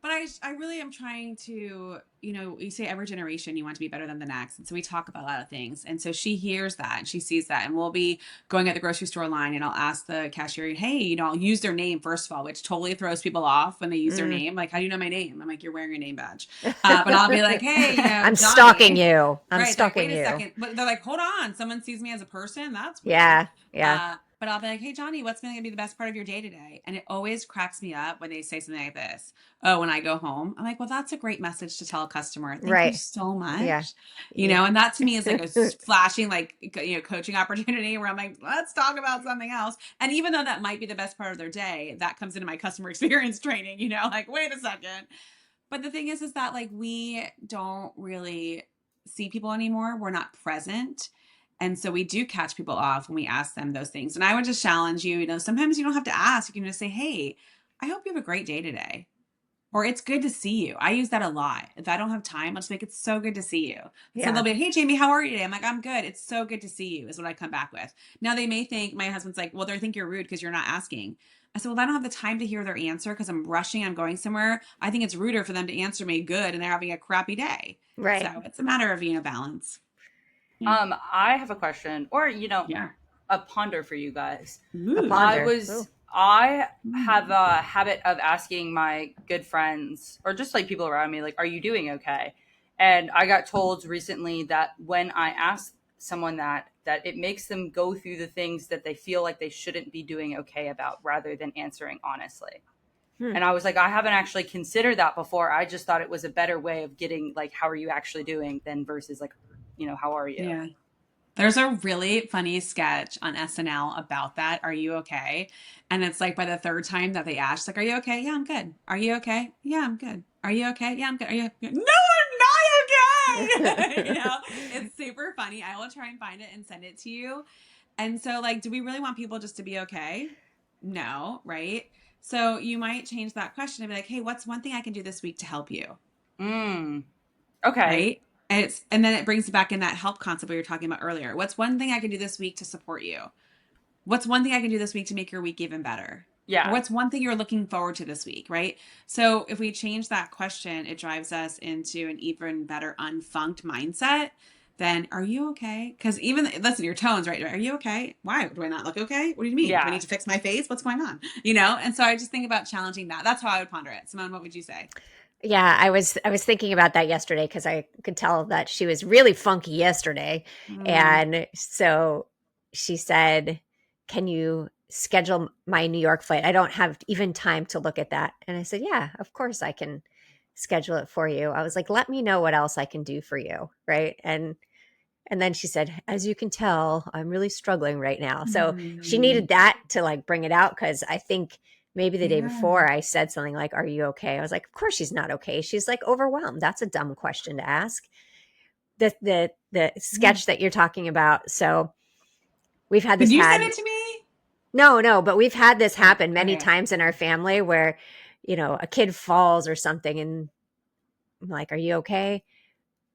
But I really am trying to, you say every generation you want to be better than the next. And so we talk about a lot of things. And so she hears that and she sees that. And we'll be going at the grocery store line and I'll ask the cashier, hey, I'll use their name first of all, which totally throws people off when they use their name. Like, how do you know my name? I'm like, you're wearing a name badge. But I'll be like, hey, I'm Johnny. stalking you. I'm stalking like, wait you. a second. But they're like, hold on. Someone sees me as a person. That's weird. Yeah. But I'll be like, hey, Johnny, what's going to be the best part of your day today? And it always cracks me up when they say something like this. Oh, when I go home, I'm like, well, that's a great message to tell a customer. Thank you Right. so Yeah. much. Yeah. And that to me is like a flashing, like, coaching opportunity where I'm like, let's talk about something else. And even though that might be the best part of their day, that comes into my customer experience training, like, wait a second. But the thing is that like, we don't really see people anymore. We're not present. And so we do catch people off when we ask them those things. And I would just challenge you, sometimes you don't have to ask. You can just say, hey, I hope you have a great day today. Or it's good to see you. I use that a lot. If I don't have time, I'll just make it so good to see you. So they'll be, hey, Jamie, how are you today? I'm like, I'm good. It's so good to see you is what I come back with. Now they may think, my husband's like, well, they think you're rude because you're not asking. I said, well, I don't have the time to hear their answer because I'm rushing. I'm going somewhere. I think it's ruder for them to answer me good and they're having a crappy day. Right. So it's a matter of, balance. I have a question, or Yeah. a ponder for you guys. A ponder. I have a habit of asking my good friends or just like people around me, like, are you doing okay? And I got told recently that when I ask someone that it makes them go through the things that they feel like they shouldn't be doing okay about rather than answering honestly. And I was like, I haven't actually considered that before. I just thought it was a better way of getting like, how are you actually doing than versus like, how are you? Yeah. There's a really funny sketch on SNL about that. Are you okay? And it's like by the third time that they ask, like, are you okay? Yeah, I'm good. Are you okay? Yeah, I'm good. Are you okay? Yeah, I'm good. Are you okay? No, I'm not okay. It's super funny. I will try and find it and send it to you. And so like, do we really want people just to be okay? No, right? So you might change that question and be like, hey, what's one thing I can do this week to help you? Okay. Right. And then it brings back in that help concept we were talking about earlier. What's one thing I can do this week to support you? What's one thing I can do this week to make your week even better? Yeah. Or what's one thing you're looking forward to this week? Right. So if we change that question, it drives us into an even better unfunkt mindset. Then are you okay? Because even listen, your tones, right? Are you okay? Why do I not look okay? What do you mean? Yeah. Do I need to fix my face? What's going on? And so I just think about challenging that. That's how I would ponder it. Simone, what would you say? Yeah, I was thinking about that yesterday because I could tell that she was really funky yesterday. And so she said, can you schedule my New York flight? I don't have even time to look at that. And I said, yeah, of course I can schedule it for you. I was like, let me know what else I can do for you. Right. And then she said, as you can tell, I'm really struggling right now. So she needed that to like bring it out because I think maybe the day before I said something like, are you okay? I was like, of course she's not okay. She's like overwhelmed. That's a dumb question to ask. The sketch that you're talking about. So we've had this Did you send it to me? No, but we've had this happen many times in our family where, a kid falls or something and I'm like, are you okay?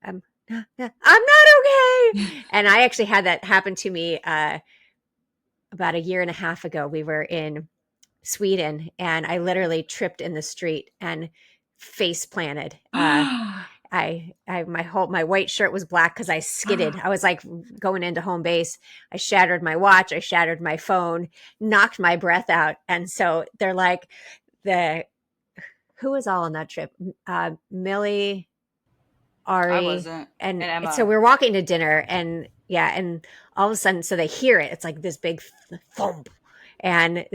I'm not okay. And I actually had that happen to me about a year and a half ago. We were in Sweden and I literally tripped in the street and face planted. My white shirt was black because I skidded. I was like going into home base. I shattered my watch. I shattered my phone, knocked my breath out. And so they're like, who was all on that trip? Millie, Ari, I wasn't. and Emma. so we're walking to dinner and and all of a sudden, so they hear it. It's like this big thump. And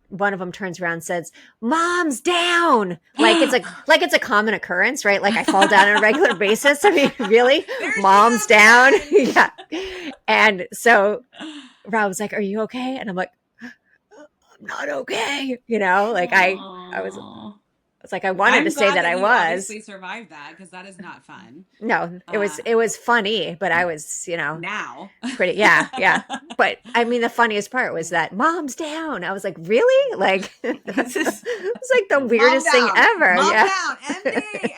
one of them turns around and says, "Mom's down." Like it's a common occurrence, right? Like I fall down on a regular basis. I mean, really? Mom's down. Yeah. And so Rob was like, "Are you okay?" And I'm like, "I'm not okay." Like I was like, I wanted to say that I was. Obviously survived that because that is not fun. No, it was funny, but I was, now pretty, yeah. But I mean, the funniest part was that Mom's down. I was like, really? Like, it's like the weirdest thing ever. Mom yeah. down. Empty.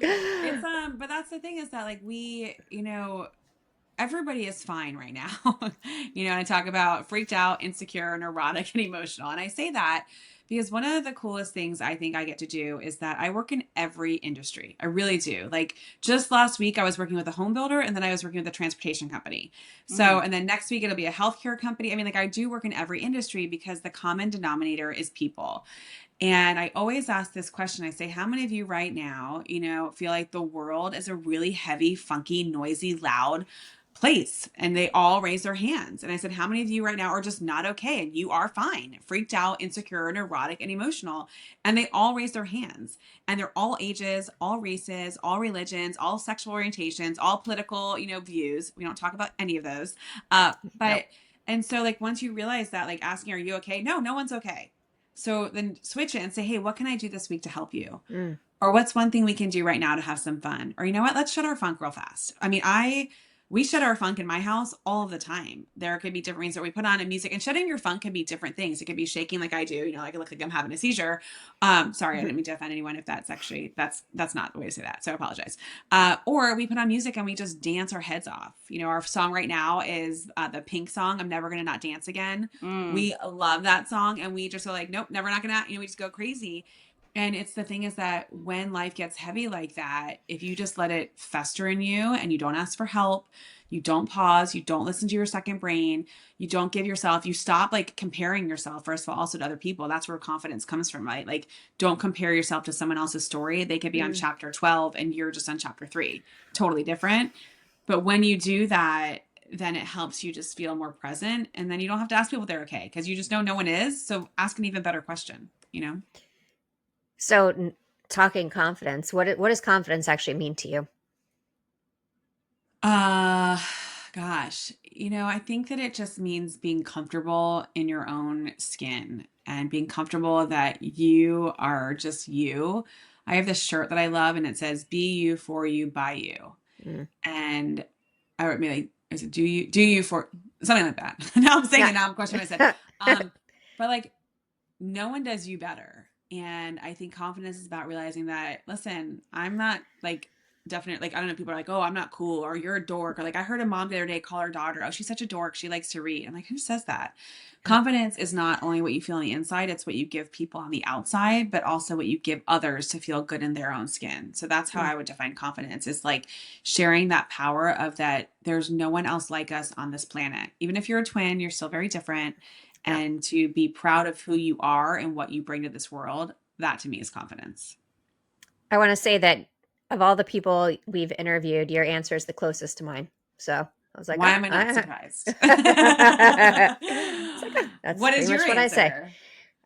It's but that's the thing is that like we, everybody is fine right now. And I talk about freaked out, insecure, neurotic, and emotional. And I say that because one of the coolest things I think I get to do is that I work in every industry. I really do. Like just last week, I was working with a home builder and then I was working with a transportation company. So, and then next week it'll be a healthcare company. I mean, like I do work in every industry because the common denominator is people. And I always ask this question. I say, how many of you right now, feel like the world is a really heavy, funky, noisy, loud place, and they all raised their hands. And I said, how many of you right now are just not okay? And you are fine, freaked out, insecure, neurotic, and emotional. And they all raised their hands, and they're all ages, all races, all religions, all sexual orientations, all political, views. We don't talk about any of those. Nope. And so like, once you realize that, like asking, are you okay? No, no one's okay. So then switch it and say, hey, what can I do this week to help you? Mm. Or what's one thing we can do right now to have some fun? Or you know what? Let's shut our funk real fast. I mean, we shut our funk in my house all of the time. There could be different reasons that we put on a music, and shutting your funk can be different things. It could be shaking like I do, like I look like I'm having a seizure. Sorry, I didn't mean to offend anyone if that's actually, that's not the way to say that. So I apologize. Or we put on music and we just dance our heads off. Our song right now is the Pink song, I'm Never Gonna Not Dance Again. We love that song, and we just are like, nope, never not gonna, we just go crazy. And it's the thing is that when life gets heavy like that, if you just let it fester in you and you don't ask for help, you don't pause, you don't listen to your second brain, you don't give yourself, you stop like comparing yourself, first of all, also to other people. That's where confidence comes from, right? Like, don't compare yourself to someone else's story. They could be on chapter 12 and you're just on chapter 3. Totally different. But when you do that, then it helps you just feel more present. And then you don't have to ask people if they're okay, because you just know no one is. So ask an even better question. So, talking confidence, what does confidence actually mean to you? Gosh, I think that it just means being comfortable in your own skin and being comfortable that you are just you. I have this shirt that I love, and it says, "Be you, for you, by you." Mm. And I wrote maybe, I said, do you for something like that. Now I'm saying it, now I'm questioning what I said. But like, no one does you better. And I think confidence is about realizing that, listen, I'm not like, definitely, like, I don't know, people are like, oh, I'm not cool, or you're a dork, or like I heard a mom the other day call her daughter, oh, she's such a dork, she likes to read. I'm like, who says that? Confidence is not only what you feel on the inside, it's what you give people on the outside, but also what you give others to feel good in their own skin. So that's how I would define confidence, is like sharing that power of that there's no one else like us on this planet. Even if you're a twin, you're still very different. And to be proud of who you are and what you bring to this world, that to me is confidence. I want to say that of all the people we've interviewed, your answer is the closest to mine. So I was like, why am I not surprised? It's like, that's what pretty is your much what answer?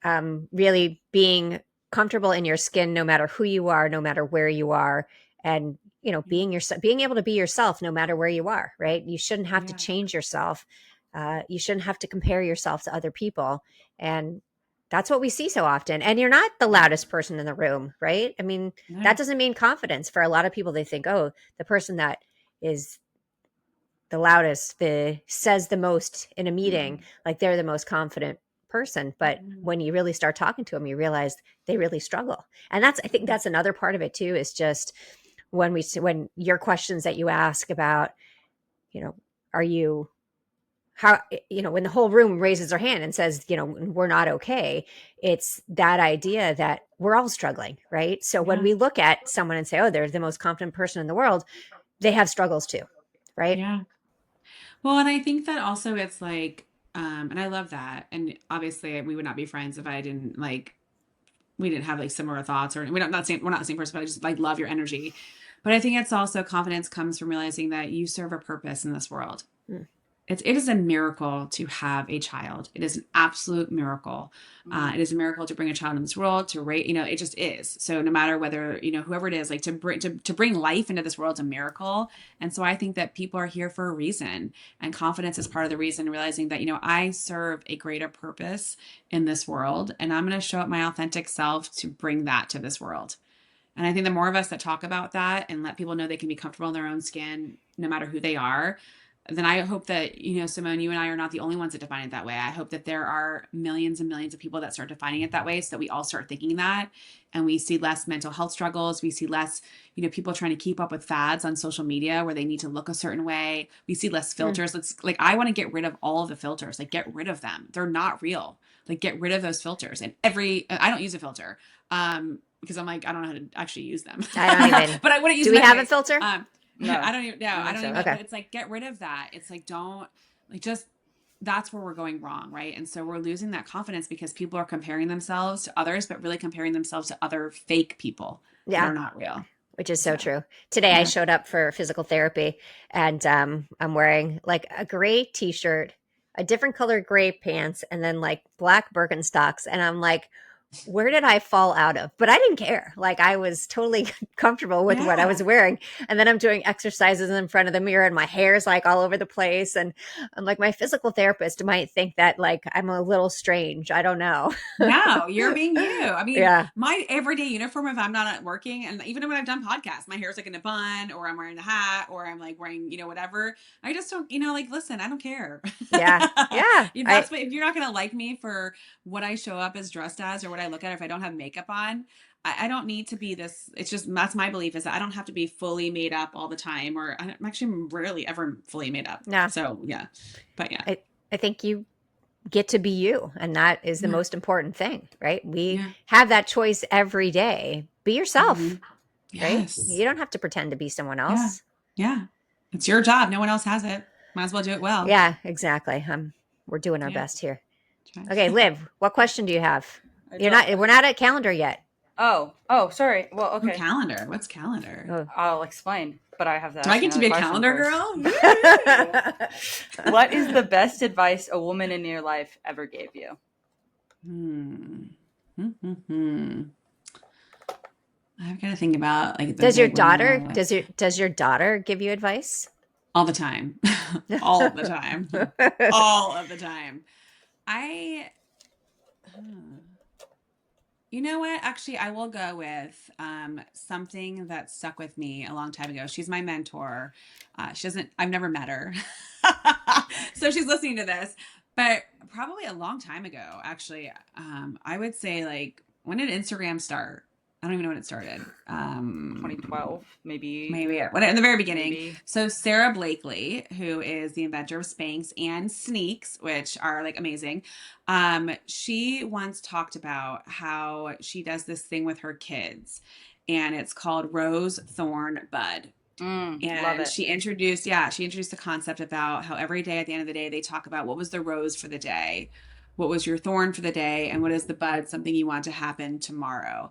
I say. Really being comfortable in your skin, no matter who you are, no matter where you are, and being able to be yourself, no matter where you are. Right? You shouldn't have to change yourself. You shouldn't have to compare yourself to other people, and that's what we see so often. And you're not the loudest person in the room, right? I mean, that doesn't mean confidence. For a lot of people, they think, oh, the person that is the loudest, says the most in a meeting, like they're the most confident person. But when you really start talking to them, you realize they really struggle. And I think that's another part of it too, is just when your questions that you ask about, are you, how, when the whole room raises their hand and says, we're not okay, it's that idea that we're all struggling, right? So when we look at someone and say, oh, they're the most confident person in the world, they have struggles too, right? Yeah. Well, and I think that also it's like, and I love that. And obviously we would not be friends if I didn't like, we didn't have like similar thoughts, or we're not the same person, but I just like love your energy. But I think it's also confidence comes from realizing that you serve a purpose in this world. Mm. It is a miracle to have a child. It is an absolute miracle. It is a miracle to bring a child in this world, to raise, it just is. So no matter whether, whoever it is, like to bring life into this world is a miracle. And so I think that people are here for a reason, and confidence is part of the reason, realizing that, I serve a greater purpose in this world, and I'm going to show up my authentic self to bring that to this world. And I think the more of us that talk about that and let people know they can be comfortable in their own skin, no matter who they are, then I hope that, Simone, you and I are not the only ones that define it that way. I hope that there are millions and millions of people that start defining it that way, so that we all start thinking that, and we see less mental health struggles. We see less, people trying to keep up with fads on social media where they need to look a certain way. We see less filters. I want to get rid of all of the filters, like get rid of them. They're not real. Like get rid of those filters. And I don't use a filter. Because I'm like, I don't know how to actually use them. I don't even. But I wouldn't use Do them we have anyway. a filter? No, I don't even. No, I don't even. Okay. But it's like, get rid of that. It's like, don't like just. That's where we're going wrong, right? And so we're losing that confidence because people are comparing themselves to others, but really comparing themselves to other fake people that are not real. which is so true. Today I showed up for physical therapy, and I'm wearing like a gray t-shirt, a different colored gray pants, and then like black Birkenstocks. And I'm like, where did I fall out of? But I didn't care. Like I was totally comfortable with what I was wearing. And then I'm doing exercises in front of the mirror and my hair is like all over the place. And I'm like, my physical therapist might think that like I'm a little strange. I don't know. No, you're being you. I mean, my everyday uniform, if I'm not working, and even when I've done podcasts, my hair's like in a bun, or I'm wearing a hat, or I'm like wearing, whatever. I just don't, like, listen, I don't care. Yeah. If you're not going to like me for what I show up as dressed as, or what I look at if I don't have makeup on, I don't need to be this. It's just, that's my belief, is that I don't have to be fully made up all the time, or I'm actually rarely ever fully made up. No. So yeah, but yeah. I think you get to be you, and that is the most important thing, right? We have that choice every day. Be yourself, right? You don't have to pretend to be someone else. Yeah. It's your job. No one else has it. Might as well do it well. Yeah, exactly. We're doing our best here. Okay, Liv, what question do you have? We're not at calendar yet. Oh, sorry. Well, okay. Calendar. What's calendar? Oh. I'll explain, but I have that. Do I get to be a calendar girl? What is the best advice a woman in your life ever gave you? I've got to think about like. Does your daughter give you advice? All the time. All of the time. All of the time. You know what? Actually, I will go with something that stuck with me a long time ago. She's my mentor. I've never met her. So she's listening to this, but probably a long time ago, actually. I would say, like, when did Instagram start? I don't even know when it started. 2012, maybe in the very beginning. Maybe. So Sarah Blakely, who is the inventor of Spanx and Sneaks, which are like amazing. She once talked about how she does this thing with her kids, and it's called Rose, Thorn, Bud. Love And it. she introduced the concept about how every day at the end of the day, they talk about what was the rose for the day, what was your thorn for the day, and what is the bud, something you want to happen tomorrow.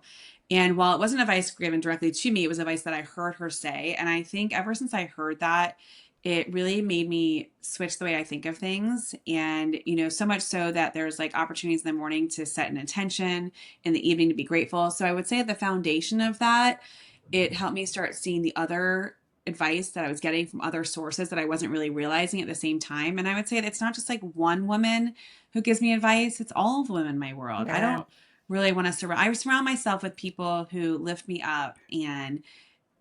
And while it wasn't advice given directly to me, it was advice that I heard her say. And I think ever since I heard that, it really made me switch the way I think of things. And, so much so that there's like opportunities in the morning to set an intention, in the evening to be grateful. So I would say the foundation of that, it helped me start seeing the other advice that I was getting from other sources that I wasn't really realizing at the same time. And I would say that it's not just like one woman who gives me advice. It's all of the women in my world. Yeah. I don't really want to I surround myself with people who lift me up and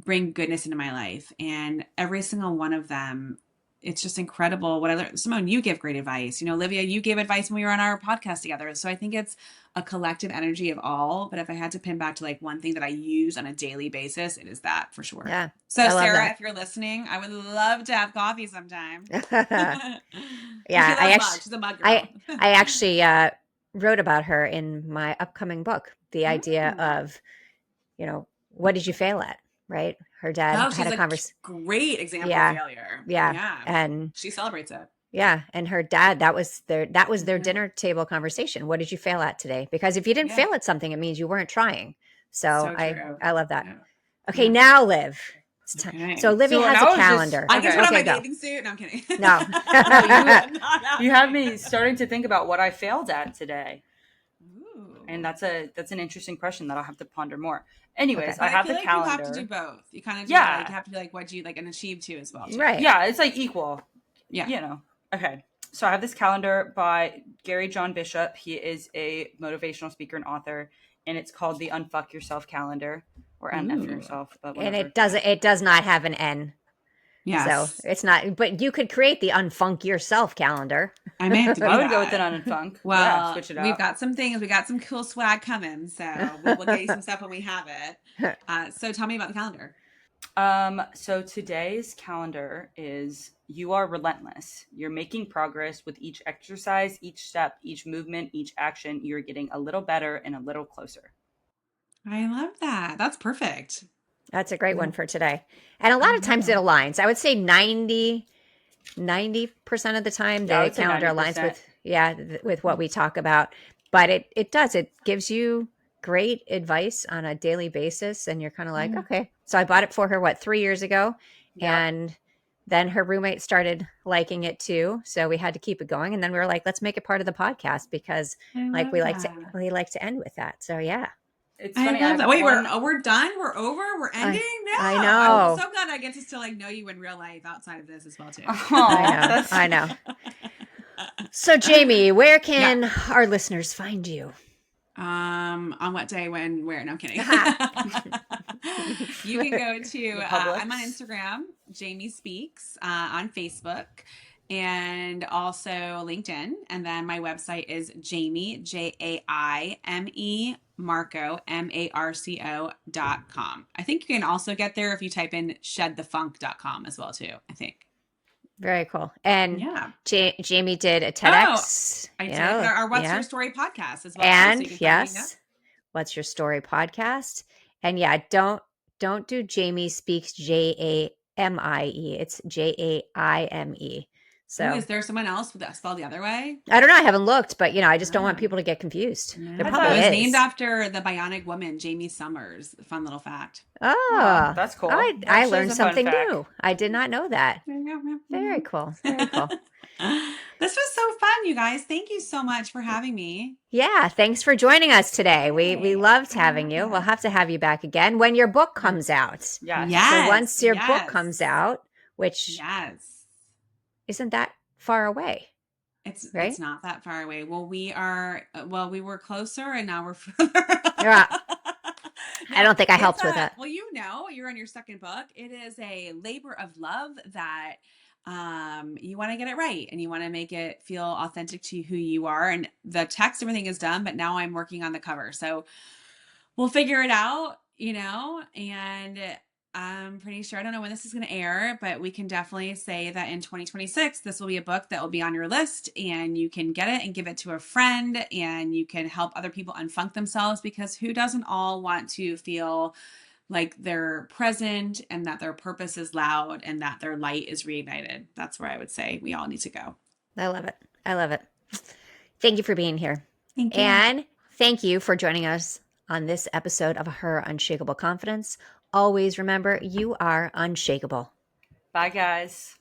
bring goodness into my life. And every single one of them, it's just incredible what I learned. Simone, you give great advice. Olivia, you gave advice when we were on our podcast together. So I think it's a collective energy of all. But if I had to pin back to like one thing that I use on a daily basis, it is that for sure. Yeah. So Sarah, if you're listening, I would love to have coffee sometime. Yeah. She's a mug girl. I actually wrote about her in my upcoming book, the idea of, what did you fail at? Right. Her dad had a conversation. Great example of failure. Yeah. And she celebrates it. Yeah. And her dad, that was their dinner table conversation. What did you fail at today? Because if you didn't fail at something, it means you weren't trying. So I love that. Yeah. Okay. Now, Liv. Okay. So Olivia has a calendar. I can put on my bathing suit. No, I'm kidding. No. You have me starting to think about what I failed at today. Ooh. And that's an interesting question that I'll have to ponder more. Anyways, I have feel the like calendar. You have to do both. You kind of you have to do like what you like and achieve too as well. Too. Right. Yeah, it's like equal. Yeah. Okay. So I have this calendar by Gary John Bishop. He is a motivational speaker and author, and it's called the Unfuck Yourself calendar, or Unf yourself. But and it does not have an N. Yeah. So it's not, but you could create the Unfunk Yourself calendar. I may have to do I would that. go with an Unfunk. Well, switch it up. We've got some things. We got some cool swag coming. So we'll get you some stuff when we have it. So tell me about the calendar. So today's calendar is: you are relentless. You're making progress with each exercise, each step, each movement, each action. You're getting a little better and a little closer. I love that. That's perfect. That's a great one for today. And a lot of times it aligns. I would say 90% of the time the calendar aligns with what we talk about. But it does. It gives you great advice on a daily basis. And you're kind of like, okay. So I bought it for her, 3 years ago. Yep. And then her roommate started liking it too. So we had to keep it going. And then we were like, let's make it part of the podcast because like we like to end with that. So yeah. It's funny. I love that. Wait, we're done? We're over? We're ending? No. I know. I'm so glad I get to still like know you in real life outside of this as well too. I know. So Jamie, where can our listeners find you? On what day, when, where? No, I'm kidding. You can go to, I'm on Instagram, Jamie Speaks, on Facebook, and also LinkedIn. And then my website is Jaime, Jaime Marco, Marco.com. I think you can also get there if you type in shedthefunkt.com as well too, I think. Very cool. And Jamie did a TEDx. I did. Our What's Your Story podcast as well. And so What's Your Story podcast. And don't do Jamie Speaks Jaime. It's Jaime. So is there someone else with that spelled the other way? I don't know. I haven't looked, but I just don't want people to get confused. There probably is. Named after the bionic woman, Jamie Summers. Fun little fact. Oh, that's cool. I learned something new. I did not know that. Very cool. Very cool. This was so fun, you guys. Thank you so much for having me. Yeah, thanks for joining us today. We loved having you. We'll have to have you back again when your book comes out. Yes. So once your book comes out, which isn't that far away. It's right? It's not that far away. Well, we were closer and now we're further. I don't think I helped with that. Well, you're on your second book. It is a labor of love that you want to get it right and you want to make it feel authentic to who you are. And the text, everything is done, but now I'm working on the cover. So we'll figure it out, and I'm pretty sure, I don't know when this is going to air, but we can definitely say that in 2026, this will be a book that will be on your list and you can get it and give it to a friend and you can help other people unfunk themselves, because who doesn't all want to feel like they're present and that their purpose is loud and that their light is reignited. That's where I would say we all need to go. I love it. I love it. Thank you for being here. Thank you. And thank you for joining us on this episode of Her Unshakeable Confidence. Always remember, you are unshakable. Bye, guys.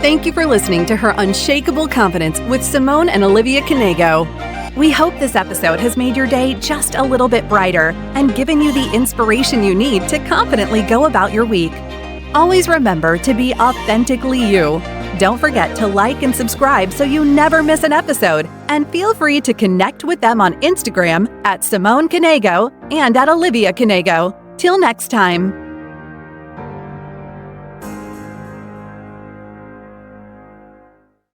Thank you for listening to Her Unshakeable Confidence with Simone and Olivia Knego. We hope this episode has made your day just a little bit brighter and given you the inspiration you need to confidently go about your week. Always remember to be authentically you. Don't forget to like and subscribe so you never miss an episode. And feel free to connect with them on Instagram at Simone Knego and at Olivia Knego. Till next time.